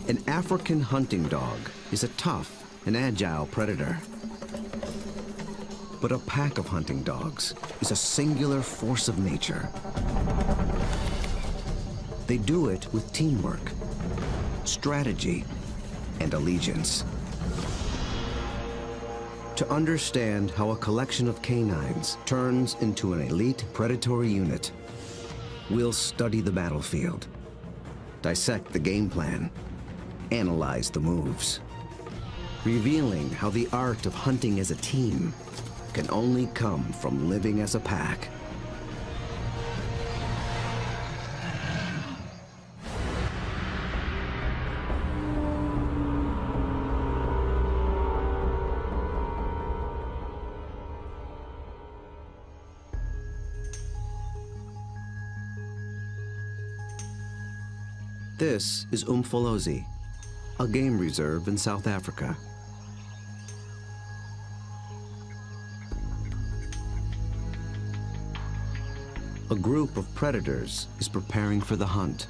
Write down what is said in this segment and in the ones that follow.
An African hunting dog is a tough and agile predator. But a pack of hunting dogs is a singular force of nature. They do it with teamwork, strategy, and allegiance. To understand how a collection of canines turns into an elite predatory unit, we'll study the battlefield, dissect the game plan, analyze the moves, revealing how the art of hunting as a team can only come from living as a pack. This is Umfolozi, a game reserve in South Africa. A group of predators is preparing for the hunt.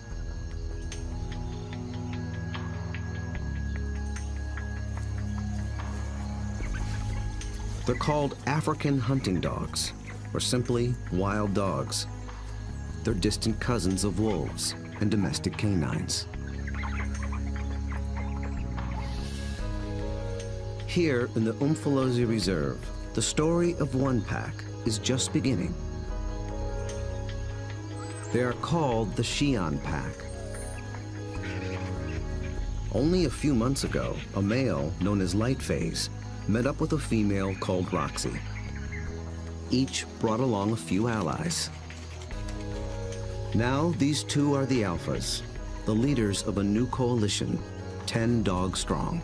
They're called African hunting dogs, or simply wild dogs. They're distant cousins of wolves and domestic canines. Here in the Umfolozi Reserve, the story of one pack is just beginning. They are called the Xi'an pack. Only a few months ago, a male known as Lightphase met up with a female called Roxy. Each brought along a few allies. Now these two are the alphas, the leaders of a new coalition, 10 dogs strong.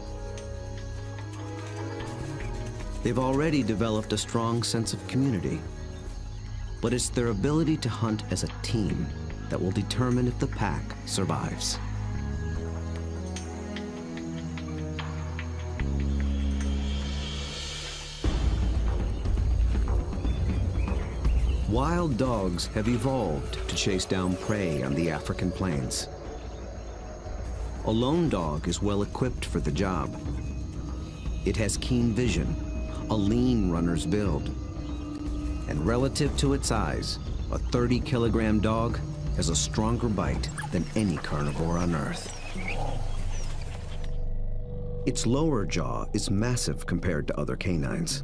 They've already developed a strong sense of community, but it's their ability to hunt as a team that will determine if the pack survives. Wild dogs have evolved to chase down prey on the African plains. A lone dog is well equipped for the job. It has keen vision, a lean runner's build, and relative to its size, a 30-kilogram dog has a stronger bite than any carnivore on Earth. Its lower jaw is massive compared to other canines,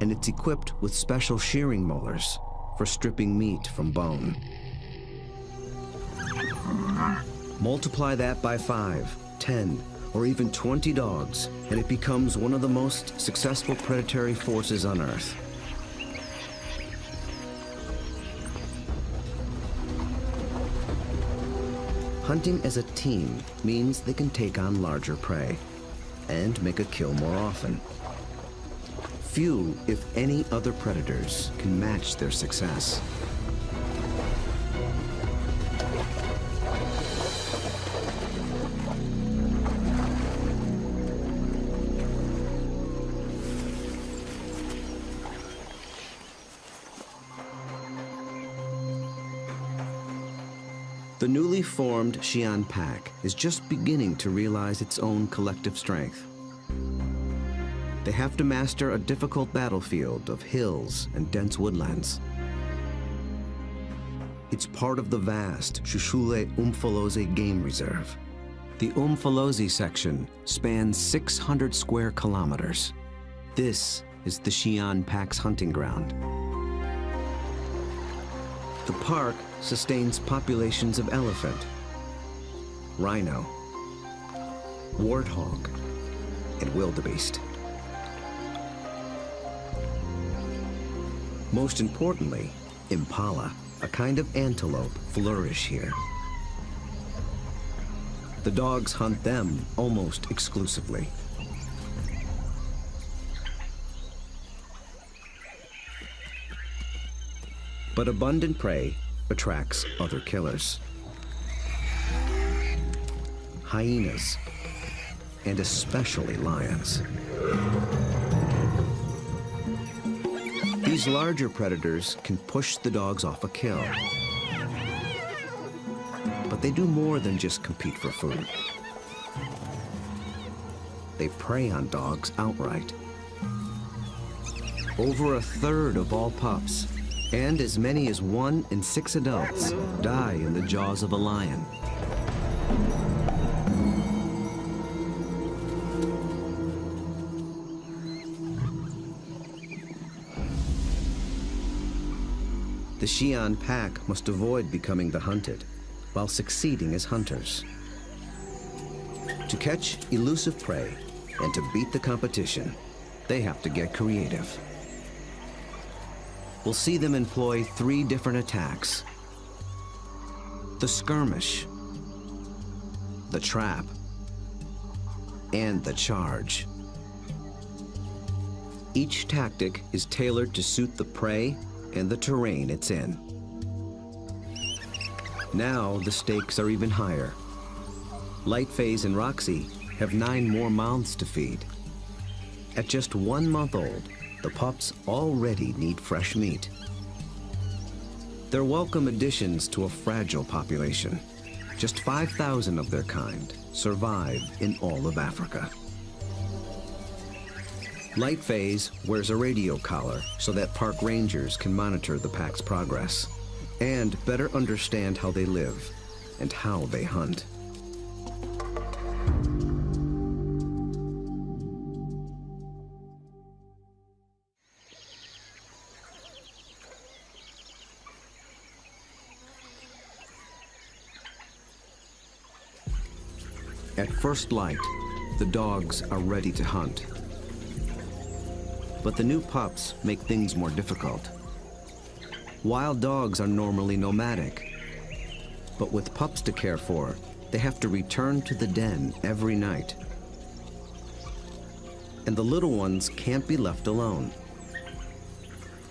and it's equipped with special shearing molars for stripping meat from bone. Multiply that by 5, 10, or even 20 dogs, and it becomes one of the most successful predatory forces on Earth. Hunting as a team means they can take on larger prey and make a kill more often. Few, if any, other predators can match their success. The newly formed Xi'an pack is just beginning to realize its own collective strength. They have to master a difficult battlefield of hills and dense woodlands. It's part of the vast Shushule Umfolozi Game Reserve. The Umfolozi section spans 600 square kilometers. This is the Xi'an pack's hunting ground. The park sustains populations of elephant, rhino, warthog, and wildebeest. Most importantly, impala, a kind of antelope, flourish here. The dogs hunt them almost exclusively. But abundant prey attracts other killers. Hyenas, and especially lions. These larger predators can push the dogs off a kill. But they do more than just compete for food. they prey on dogs outright. Over a third of all pups, and as many as 1 in 6 adults, die in the jaws of a lion. The Xi'an pack must avoid becoming the hunted, while succeeding as hunters. To catch elusive prey and to beat the competition, they have to get creative. We'll see them employ 3 different attacks: the skirmish, the trap, and the charge. Each tactic is tailored to suit the prey and the terrain it's in. Now the stakes are even higher. Lightface and Roxy have 9 more mouths to feed. At just 1 month old, the pups already need fresh meat. They're welcome additions to a fragile population. Just 5,000 of their kind survive in all of Africa. Lightface wears a radio collar so that park rangers can monitor the pack's progress and better understand how they live and how they hunt. At first light, the dogs are ready to hunt. But the new pups make things more difficult. Wild dogs are normally nomadic, but with pups to care for, they have to return to the den every night. And the little ones can't be left alone.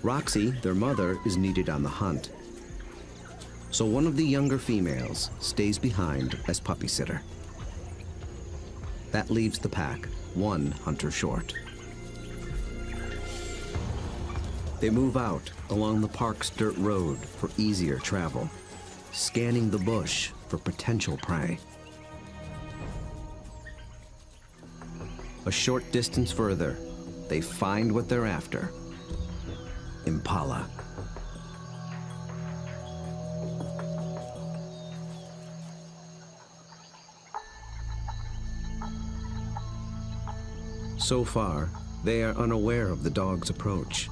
Roxy, their mother, is needed on the hunt. So one of the younger females stays behind as puppy sitter. That leaves the pack 1 hunter short. They move out along the park's dirt road for easier travel, scanning the bush for potential prey. A short distance further, they find what they're after: impala. So far, they are unaware of the dog's approach.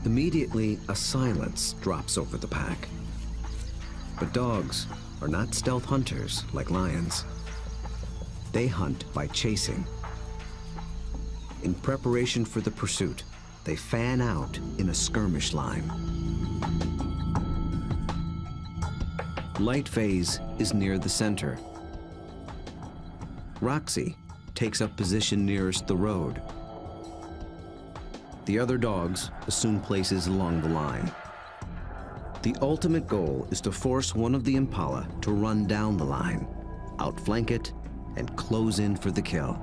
Immediately, a silence drops over the pack. But dogs are not stealth hunters like lions. They hunt by chasing. In preparation for the pursuit, they fan out in a skirmish line. Lightface is near the center. Roxy takes up position nearest the road. The other dogs assume places along the line. The ultimate goal is to force one of the impala to run down the line, outflank it, and close in for the kill.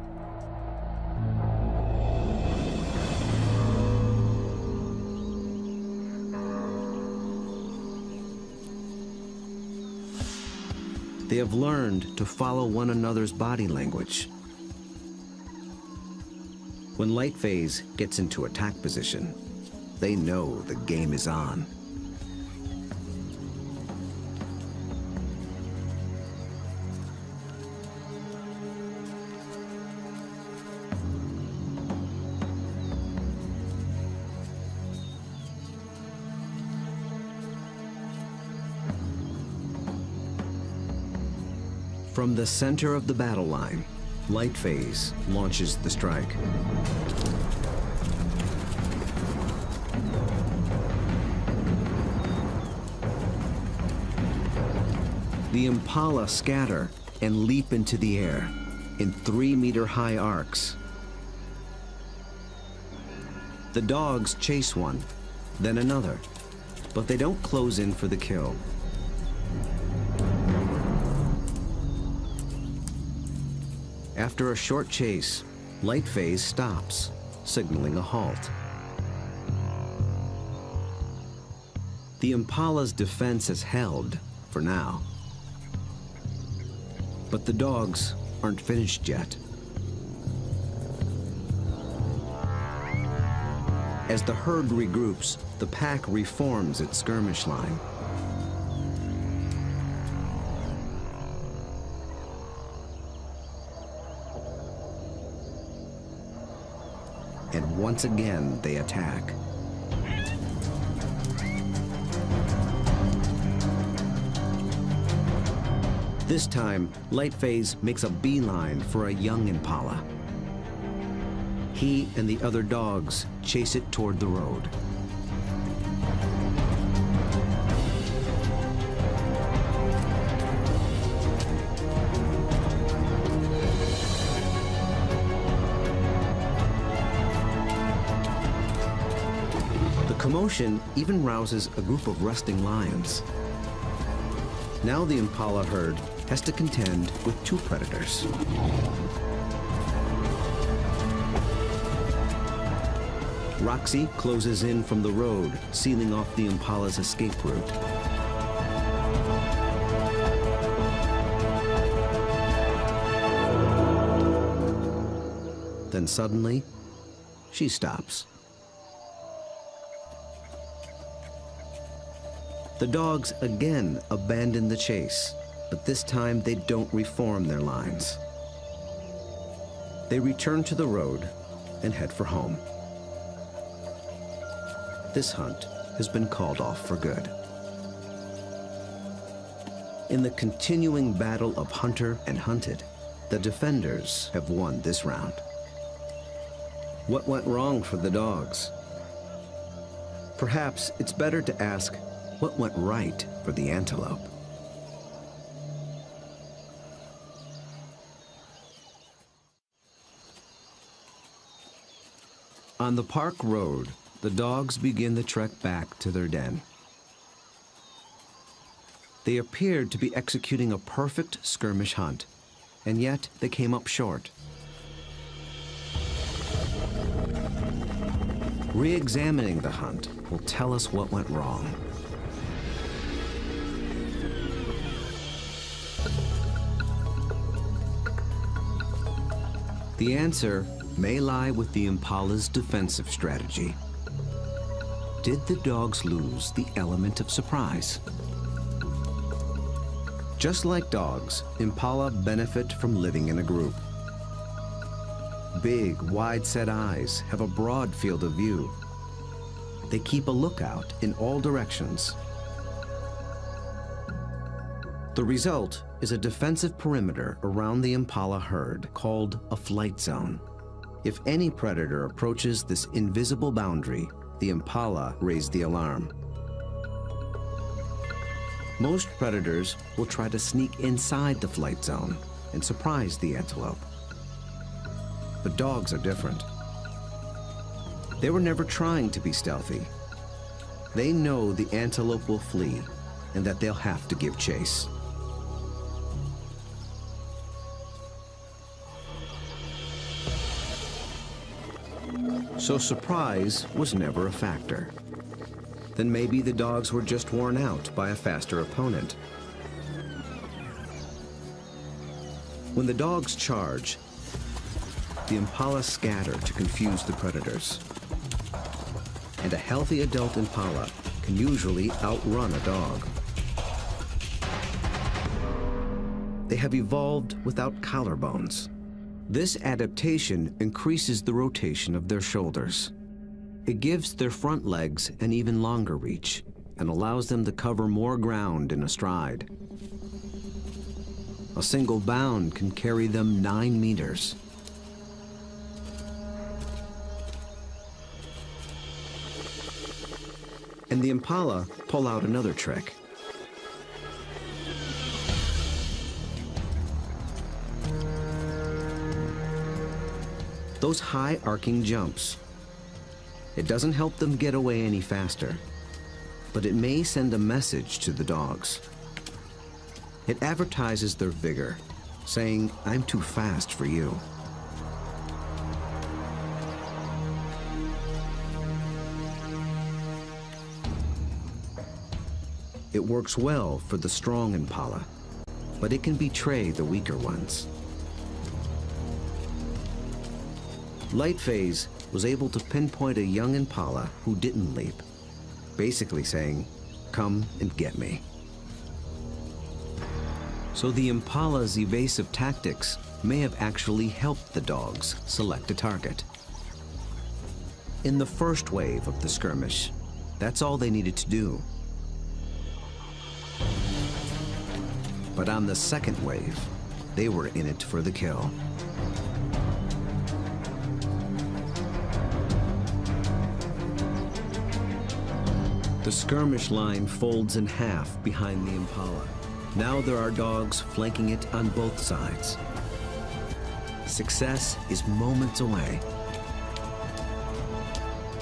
They have learned to follow one another's body language. When Lightface gets into attack position, they know the game is on. From the center of the battle line, Lightface launches the strike. The impala scatter and leap into the air in 3-meter-high arcs. The dogs chase one, then another, but they don't close in for the kill. After a short chase, Lightface stops, signaling a halt. The impala's defense is held for now. But the dogs aren't finished yet. As the herd regroups, the pack reforms its skirmish line. And once again, they attack. This time, Lightface makes a beeline for a young impala. He and the other dogs chase it toward the road. The commotion even rouses a group of resting lions. Now the impala herd has to contend with two predators. Roxy closes in from the road, sealing off the impala's escape route. Then suddenly, she stops. The dogs again abandon the chase, but this time they don't reform their lines. They return to the road and head for home. This hunt has been called off for good. In the continuing battle of hunter and hunted, the defenders have won this round. What went wrong for the dogs? Perhaps it's better to ask what went right for the antelope. On the park road, the dogs begin the trek back to their den. They appeared to be executing a perfect skirmish hunt, and yet they came up short. Re-examining the hunt will tell us what went wrong. The answer may lie with the impala's defensive strategy. Did the dogs lose the element of surprise? Just like dogs, impala benefit from living in a group. Big, wide-set eyes have a broad field of view. They keep a lookout in all directions. The result is a defensive perimeter around the impala herd called a flight zone. If any predator approaches this invisible boundary, the impala raise the alarm. Most predators will try to sneak inside the flight zone and surprise the antelope. But dogs are different. They were never trying to be stealthy. They know the antelope will flee and that they'll have to give chase. So surprise was never a factor. Then maybe the dogs were just worn out by a faster opponent. When the dogs charge, the impala scatter to confuse the predators. And a healthy adult impala can usually outrun a dog. They have evolved without collarbones. This adaptation increases the rotation of their shoulders. It gives their front legs an even longer reach and allows them to cover more ground in a stride. A single bound can carry them 9 meters. And the impala pull out another trick. Those high arcing jumps. It doesn't help them get away any faster, but it may send a message to the dogs. It advertises their vigor, saying, "I'm too fast for you." It works well for the strong impala, but it can betray the weaker ones. Lightphase was able to pinpoint a young impala who didn't leap, basically saying, "Come and get me." So the impala's evasive tactics may have actually helped the dogs select a target. In the first wave of the skirmish, that's all they needed to do. But on the second wave, they were in it for the kill. The skirmish line folds in half behind the impala. Now there are dogs flanking it on both sides. Success is moments away.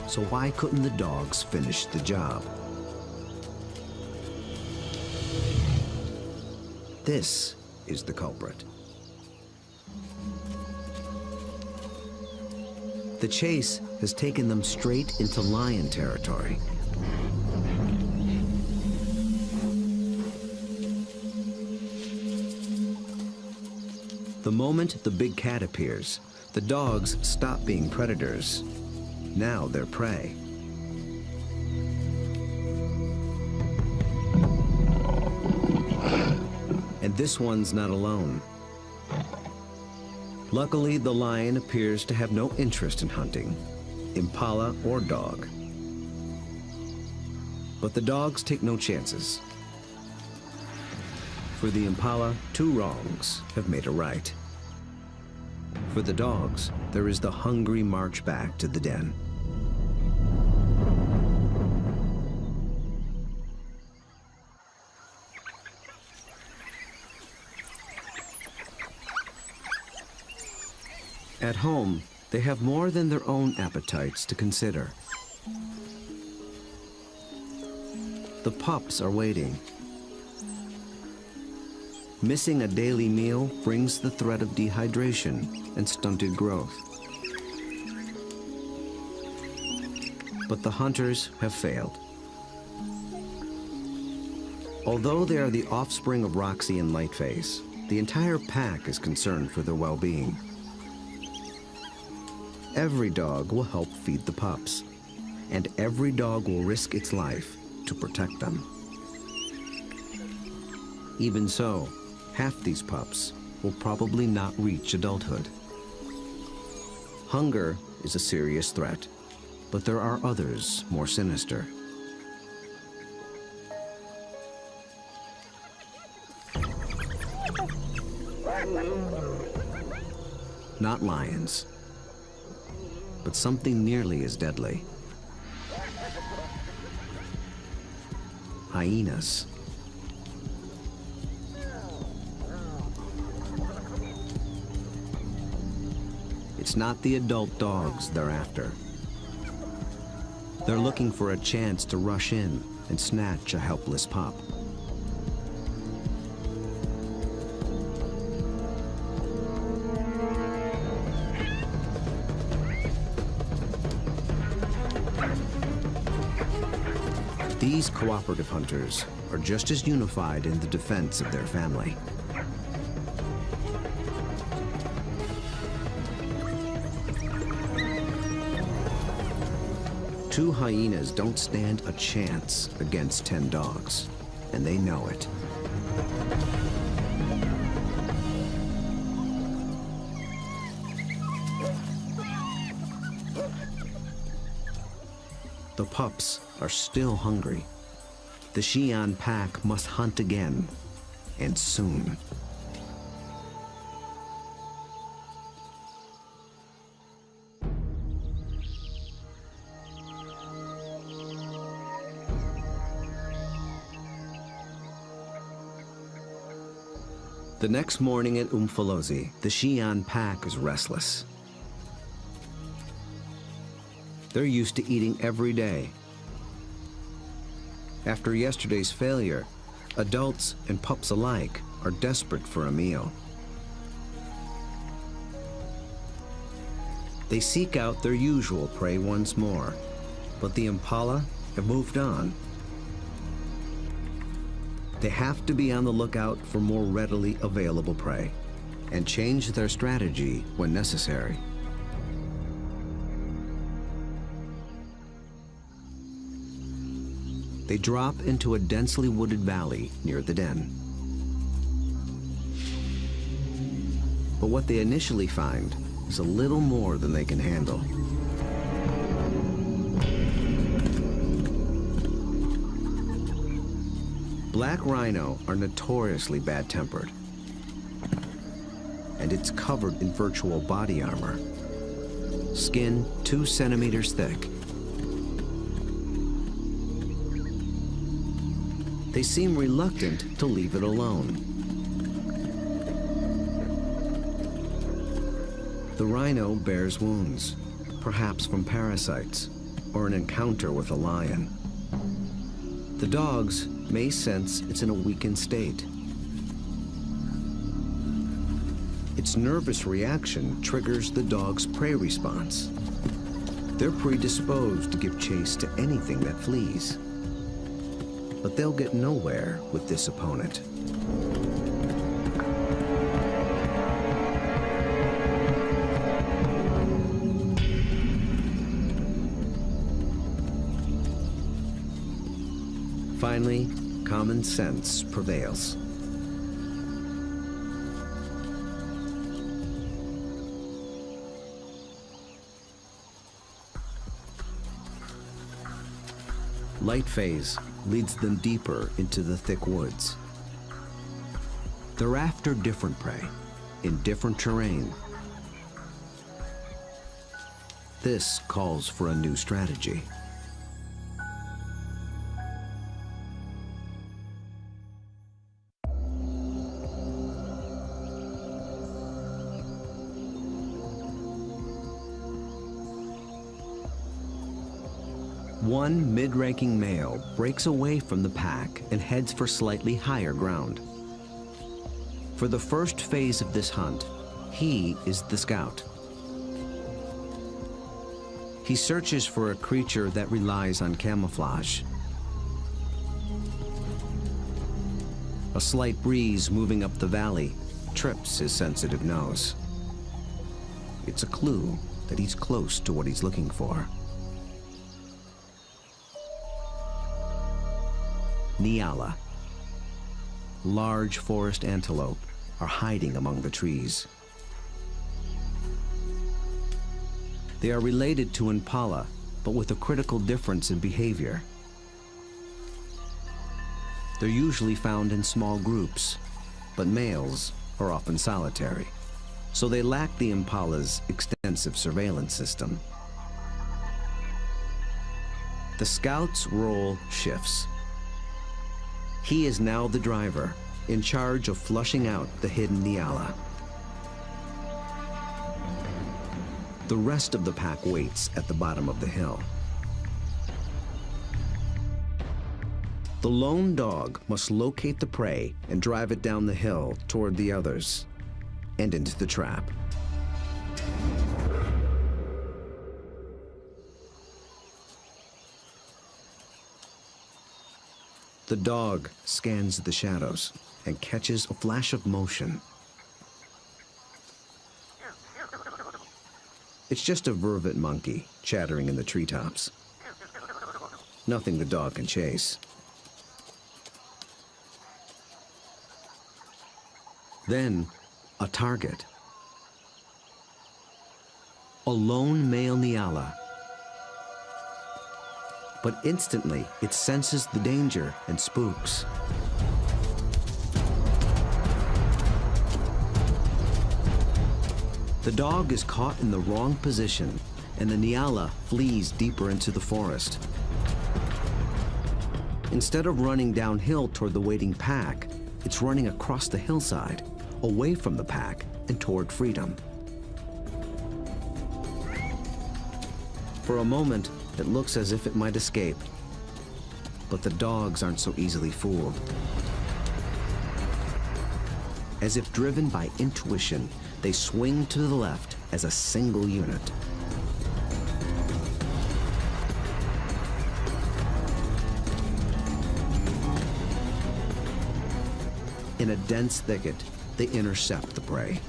So why couldn't the dogs finish the job? This is the culprit. The chase has taken them straight into lion territory. The moment the big cat appears, the dogs stop being predators. Now they're prey. And this one's not alone. Luckily, the lion appears to have no interest in hunting, impala or dog. But the dogs take no chances. For the impala, two wrongs have made a right. For the dogs, there is the hungry march back to the den. At home, they have more than their own appetites to consider. The pups are waiting. Missing a daily meal brings the threat of dehydration and stunted growth. But the hunters have failed. Although they are the offspring of Roxy and Lightphase, the entire pack is concerned for their well-being. Every dog will help feed the pups, and every dog will risk its life to protect them. Even so, half these pups will probably not reach adulthood. Hunger is a serious threat, but there are others more sinister. Not lions, but something nearly as deadly. Hyenas. It's not the adult dogs they're after. They're looking for a chance to rush in and snatch a helpless pup. These cooperative hunters are just as unified in the defense of their family. Two hyenas don't stand a chance against 10 dogs, and they know it. The pups are still hungry. The Xi'an pack must hunt again, and soon. The next morning at Umfolozi, the Xi'an pack is restless. They're used to eating every day. After yesterday's failure, adults and pups alike are desperate for a meal. They seek out their usual prey once more, but the impala have moved on. They have to be on the lookout for more readily available prey and change their strategy when necessary. They drop into a densely wooded valley near the den. But what they initially find is a little more than they can handle. Black rhino are notoriously bad-tempered, and it's covered in virtual body armor, skin 2 centimeters thick. They seem reluctant to leave it alone. The rhino bears wounds, perhaps from parasites or an encounter with a lion. The dogs may sense it's in a weakened state. Its nervous reaction triggers the dog's prey response. They're predisposed to give chase to anything that flees. But they'll get nowhere with this opponent. Finally, common sense prevails. Light phase leads them deeper into the thick woods. They're after different prey in different terrain. This calls for a new strategy. One mid-ranking male breaks away from the pack and heads for slightly higher ground. For the first phase of this hunt, he is the scout. He searches for a creature that relies on camouflage. A slight breeze moving up the valley trips his sensitive nose. It's a clue that he's close to what he's looking for. Nyala. Large forest antelope are hiding among the trees. They are related to impala, but with a critical difference in behavior. They're usually found in small groups, but males are often solitary, so they lack the impala's extensive surveillance system. The scout's role shifts. He is now the driver, in charge of flushing out the hidden Nyala. The rest of the pack waits at the bottom of the hill. The lone dog must locate the prey and drive it down the hill toward the others and into the trap. The dog scans the shadows and catches a flash of motion. It's just a vervet monkey chattering in the treetops. Nothing the dog can chase. Then, a target. A lone male Nyala. But instantly, it senses the danger and spooks. The dog is caught in the wrong position, and the Nyala flees deeper into the forest. Instead of running downhill toward the waiting pack, it's running across the hillside, away from the pack and toward freedom. For a moment, it looks as if it might escape, but the dogs aren't so easily fooled. As if driven by intuition, they swing to the left as a single unit. In a dense thicket, they intercept the prey.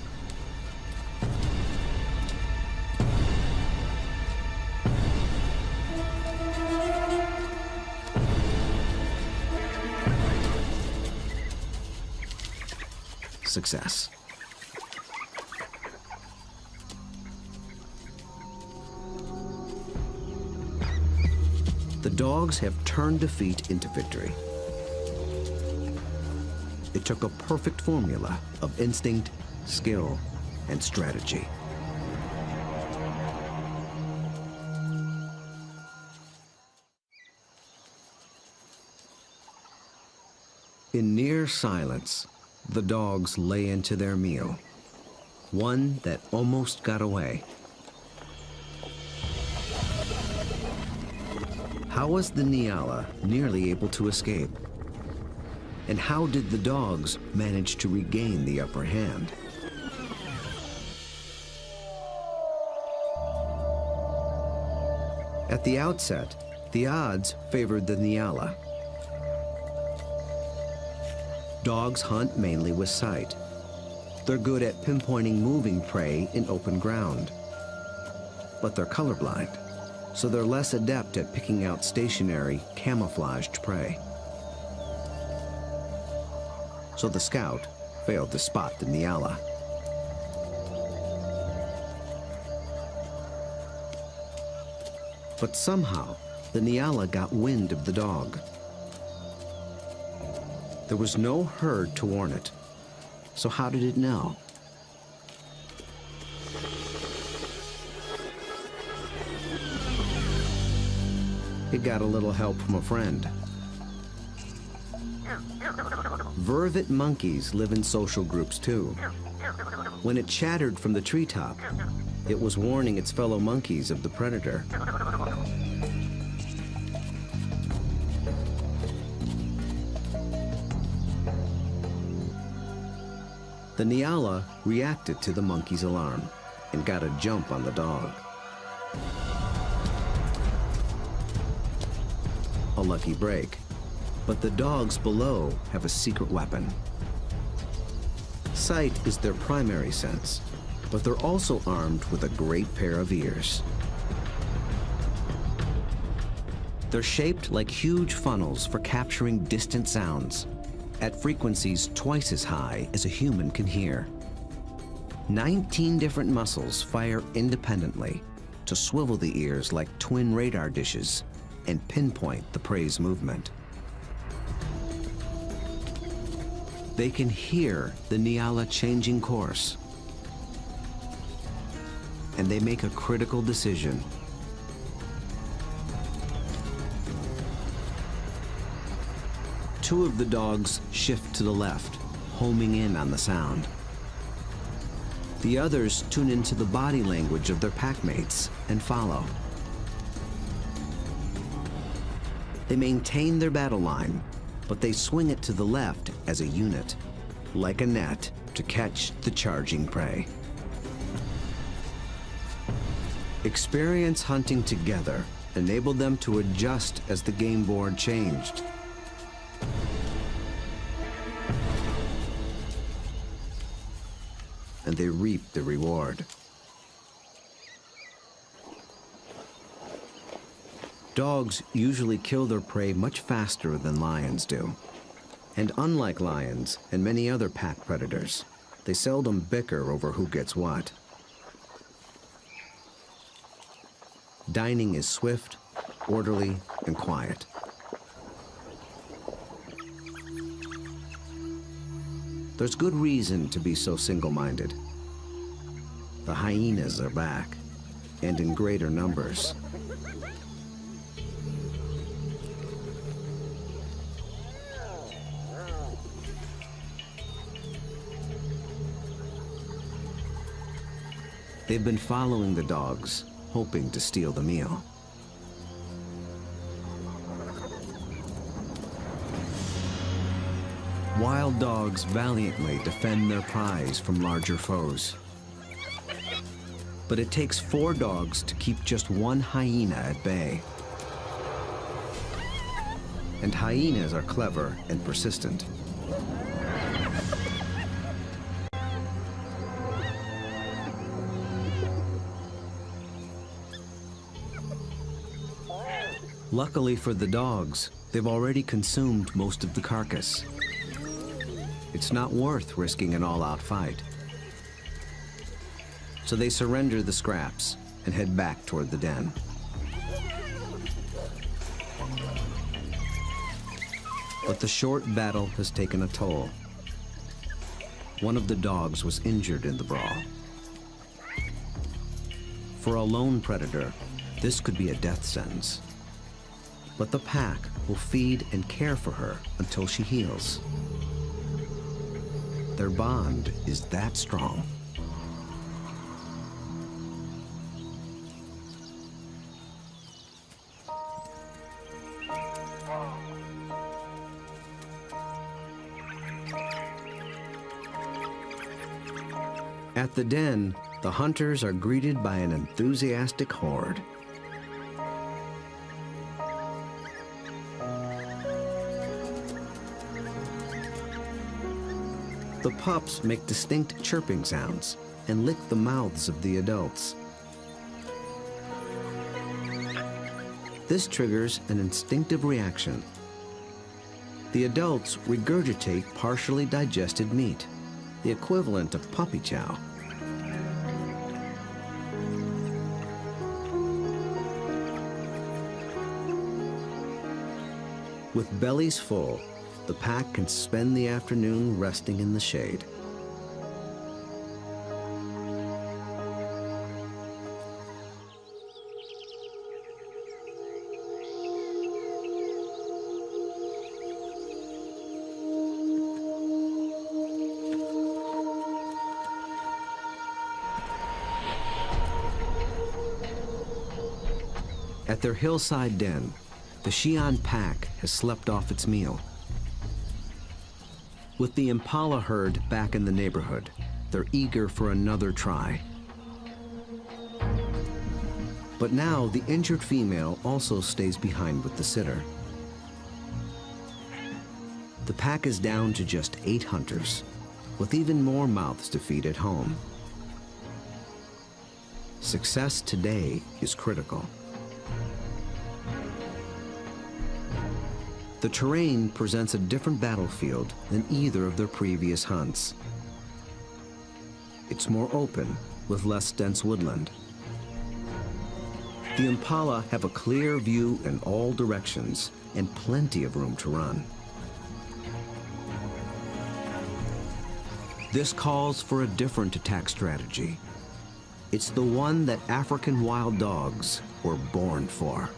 success. The dogs have turned defeat into victory. It took a perfect formula of instinct, skill, and strategy. In near silence, the dogs lay into their meal, one that almost got away. How was the Nyala nearly able to escape? And how did the dogs manage to regain the upper hand? At the outset, the odds favored the Nyala. Dogs hunt mainly with sight. They're good at pinpointing moving prey in open ground. But they're colorblind, so they're less adept at picking out stationary, camouflaged prey. So the scout failed to spot the Nyala. But somehow, the Nyala got wind of the dog. There was no herd to warn it, so how did it know? It got a little help from a friend. Vervet monkeys live in social groups too. When it chattered from the treetop, it was warning its fellow monkeys of the predator. The Nyala reacted to the monkey's alarm and got a jump on the dog. A lucky break, but the dogs below have a secret weapon. Sight is their primary sense, but they're also armed with a great pair of ears. They're shaped like huge funnels for capturing distant sounds at frequencies twice as high as a human can hear. 19 different muscles fire independently to swivel the ears like twin radar dishes and pinpoint the prey's movement. They can hear the Nyala changing course, and they make a critical decision. Two of the dogs shift to the left, homing in on the sound. The others tune into the body language of their packmates and follow. They maintain their battle line, but they swing it to the left as a unit, like a net to catch the charging prey. Experience hunting together enabled them to adjust as the game board changed. And they reaped the reward. Dogs usually kill their prey much faster than lions do. And unlike lions and many other pack predators, they seldom bicker over who gets what. Dining is swift, orderly, and quiet. There's good reason to be so single-minded. The hyenas are back, and in greater numbers. They've been following the dogs, hoping to steal the meal. Wild dogs valiantly defend their prize from larger foes. But it takes 4 dogs to keep just one hyena at bay. And hyenas are clever and persistent. Luckily for the dogs, they've already consumed most of the carcass. it's not worth risking an all-out fight. So they surrender the scraps and head back toward the den. But the short battle has taken a toll. One of the dogs was injured in the brawl. For a lone predator, this could be a death sentence. But the pack will feed and care for her until she heals. Their bond is that strong. At the den, the hunters are greeted by an enthusiastic horde. The pups make distinct chirping sounds and lick the mouths of the adults. This triggers an instinctive reaction. The adults regurgitate partially digested meat, the equivalent of puppy chow. With bellies full, the pack can spend the afternoon resting in the shade. At their hillside den, the Xi'an pack has slept off its meal. With the impala herd back in the neighborhood, they're eager for another try. But now the injured female also stays behind with the sitter. The pack is down to just 8 hunters, with even more mouths to feed at home. Success today is critical. The terrain presents a different battlefield than either of their previous hunts. It's more open, with less dense woodland. The impala have a clear view in all directions and plenty of room to run. This calls for a different attack strategy. It's the one that African wild dogs were born for.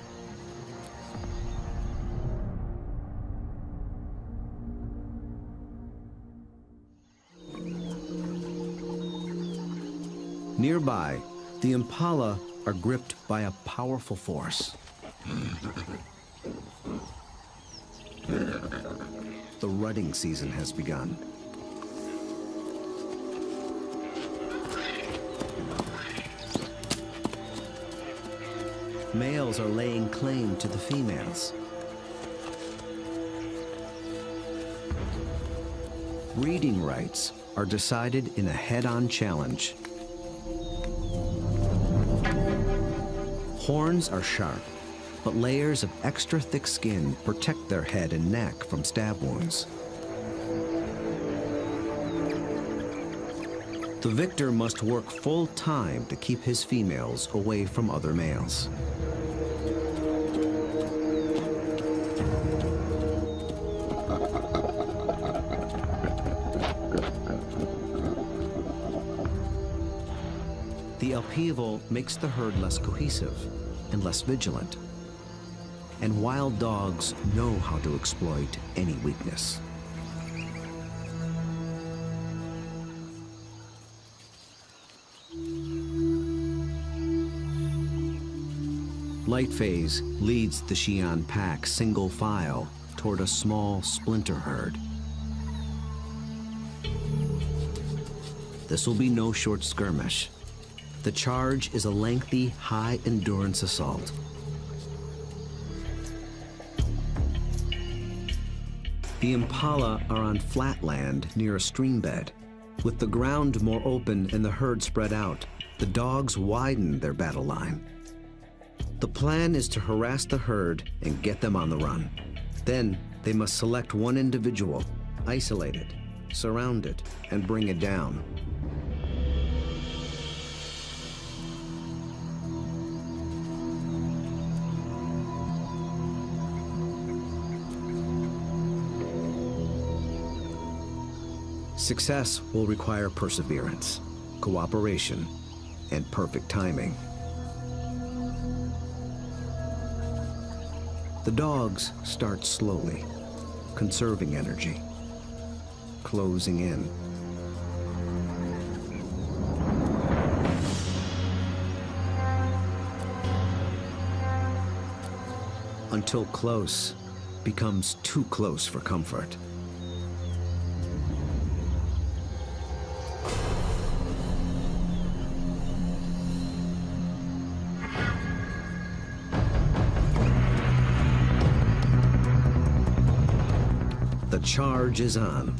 Nearby, the impala are gripped by a powerful force. The rutting season has begun. Males are laying claim to the females. Breeding rights are decided in a head-on challenge. Horns are sharp, but layers of extra thick skin protect their head and neck from stab wounds. The victor must work full time to keep his females away from other males. The upheaval makes the herd less cohesive and less vigilant. And wild dogs know how to exploit any weakness. Lightphase leads the Xi'an pack single file toward a small splinter herd. This will be no short skirmish. The charge is a lengthy, high-endurance assault. The impala are on flat land near a stream bed. With the ground more open and the herd spread out, the dogs widen their battle line. The plan is to harass the herd and get them on the run. Then they must select one individual, isolate it, surround it, and bring it down. Success will require perseverance, cooperation, and perfect timing. The dogs start slowly, conserving energy, closing in. Until close becomes too close for comfort. The charge is on.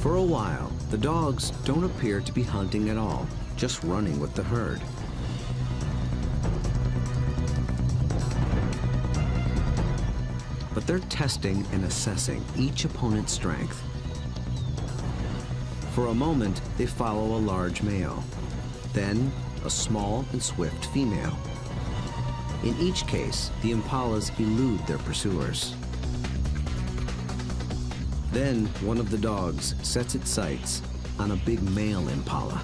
For a while, the dogs don't appear to be hunting at all, just running with the herd. But they're testing and assessing each opponent's strength. For a moment, they follow a large male, then a small and swift female. In each case, the impalas elude their pursuers. Then, one of the dogs sets its sights on a big male impala.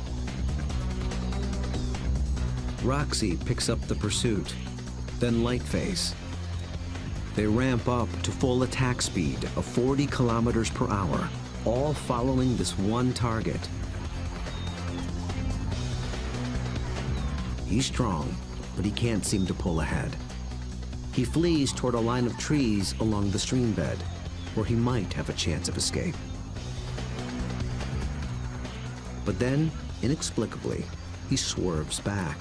Roxy picks up the pursuit, then Lightface. They ramp up to full attack speed of 40 kilometers per hour, all following this one target. He's strong, but he can't seem to pull ahead. He flees toward a line of trees along the stream bed, where he might have a chance of escape. But then, inexplicably, he swerves back,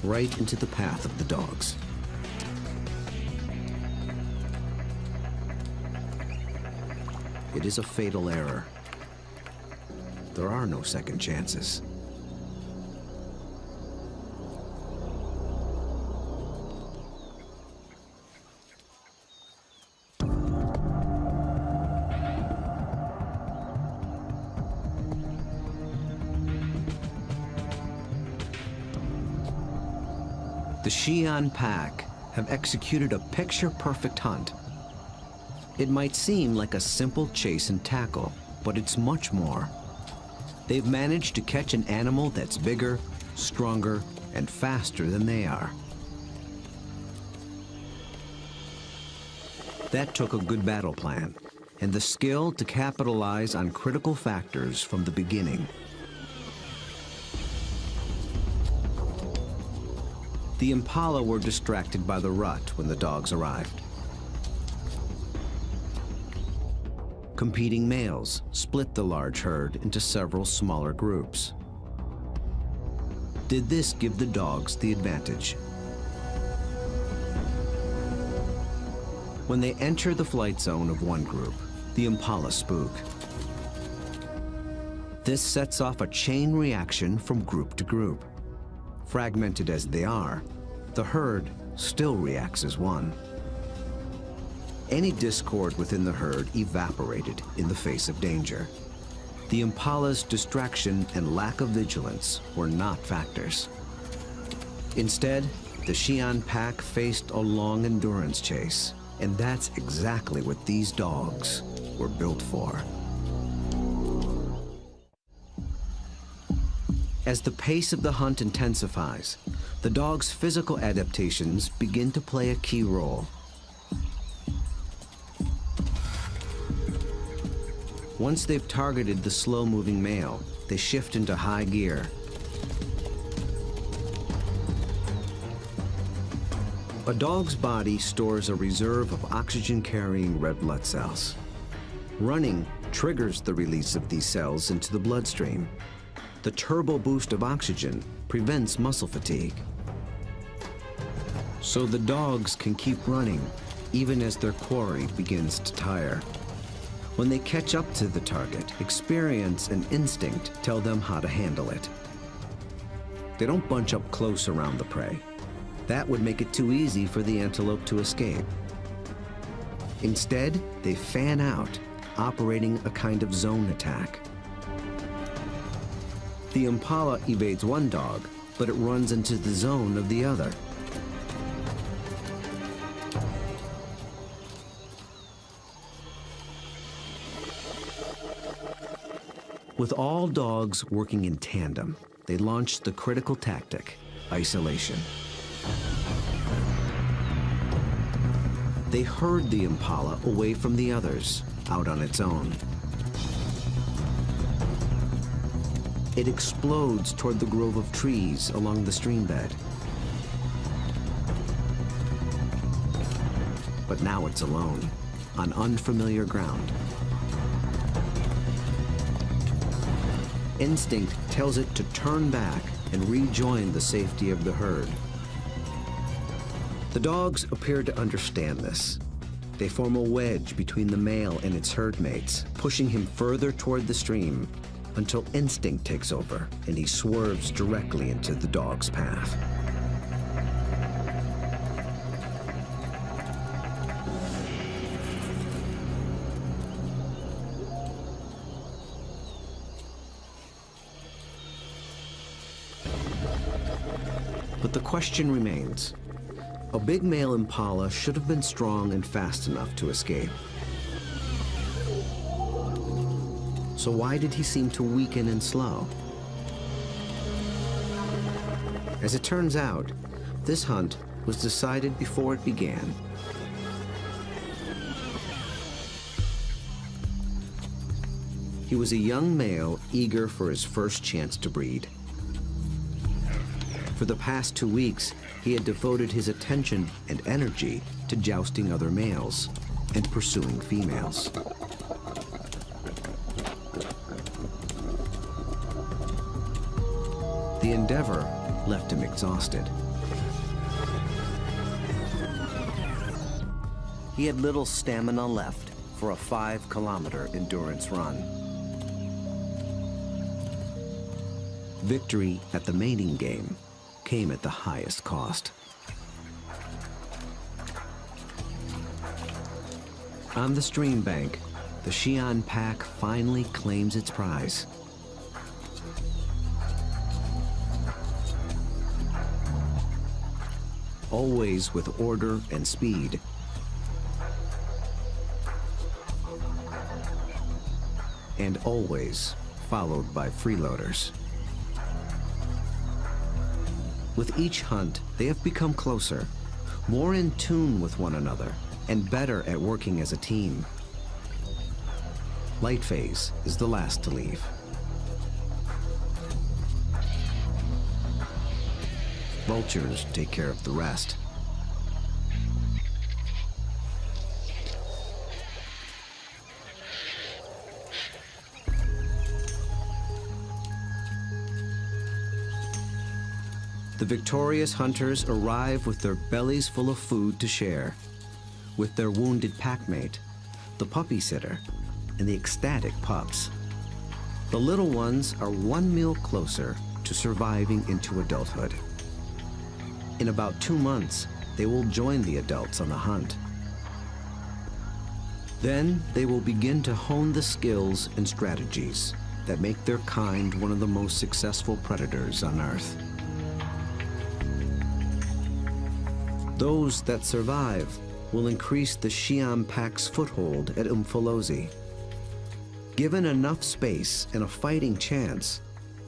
right into the path of the dogs. It is a fatal error. There are no second chances. The Xi'an pack have executed a picture-perfect hunt. It might seem like a simple chase and tackle, but it's much more. They've managed to catch an animal that's bigger, stronger, and faster than they are. That took a good battle plan, and the skill to capitalize on critical factors from the beginning. The impala were distracted by the rut when the dogs arrived. Competing males split the large herd into several smaller groups. Did this give the dogs the advantage? When they enter the flight zone of one group, the impala spook. This sets off a chain reaction from group to group. Fragmented as they are, the herd still reacts as one. Any discord within the herd evaporated in the face of danger. The impala's distraction and lack of vigilance were not factors. Instead, the Xi'an pack faced a long endurance chase, and that's exactly what these dogs were built for. As the pace of the hunt intensifies, the dog's physical adaptations begin to play a key role. Once they've targeted the slow-moving male, they shift into high gear. A dog's body stores a reserve of oxygen-carrying red blood cells. Running triggers the release of these cells into the bloodstream. The turbo boost of oxygen prevents muscle fatigue. So the dogs can keep running even as their quarry begins to tire. When they catch up to the target, experience and instinct tell them how to handle it. They don't bunch up close around the prey. That would make it too easy for the antelope to escape. Instead, they fan out operating a kind of zone attack. The impala evades one dog, but it runs into the zone of the other. With all dogs working in tandem, they launched the critical tactic, isolation. They herd the impala away from the others, out on its own. It explodes toward the grove of trees along the stream bed. But now it's alone, on unfamiliar ground. Instinct tells it to turn back and rejoin the safety of the herd. The dogs appear to understand this. They form a wedge between the male and its herd mates, pushing him further toward the stream until instinct takes over and he swerves directly into the dog's path. But the question remains. A big male impala should have been strong and fast enough to escape. So why did he seem to weaken and slow? As it turns out, this hunt was decided before it began. He was a young male eager for his first chance to breed. For the past 2 weeks, he had devoted his attention and energy to jousting other males and pursuing females. The endeavor left him exhausted. He had little stamina left for a 5-kilometer endurance run. Victory at the mating game came at the highest cost. On the stream bank, the Xi'an pack finally claims its prize. Always with order and speed. And always followed by freeloaders. With each hunt, they have become closer, more in tune with one another, and better at working as a team. Light phase is the last to leave. Vultures take care of the rest. The victorious hunters arrive with their bellies full of food to share, with their wounded packmate, the puppy sitter, and the ecstatic pups. The little ones are one meal closer to surviving into adulthood. In about 2 months, they will join the adults on the hunt. Then they will begin to hone the skills and strategies that make their kind one of the most successful predators on Earth. Those that survive will increase the Xi'an pack's foothold at Umfolozi. Given enough space and a fighting chance,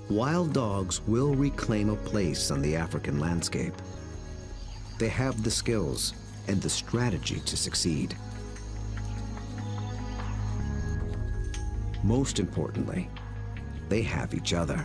wild dogs will reclaim a place on the African landscape. They have the skills and the strategy to succeed. Most importantly, they have each other.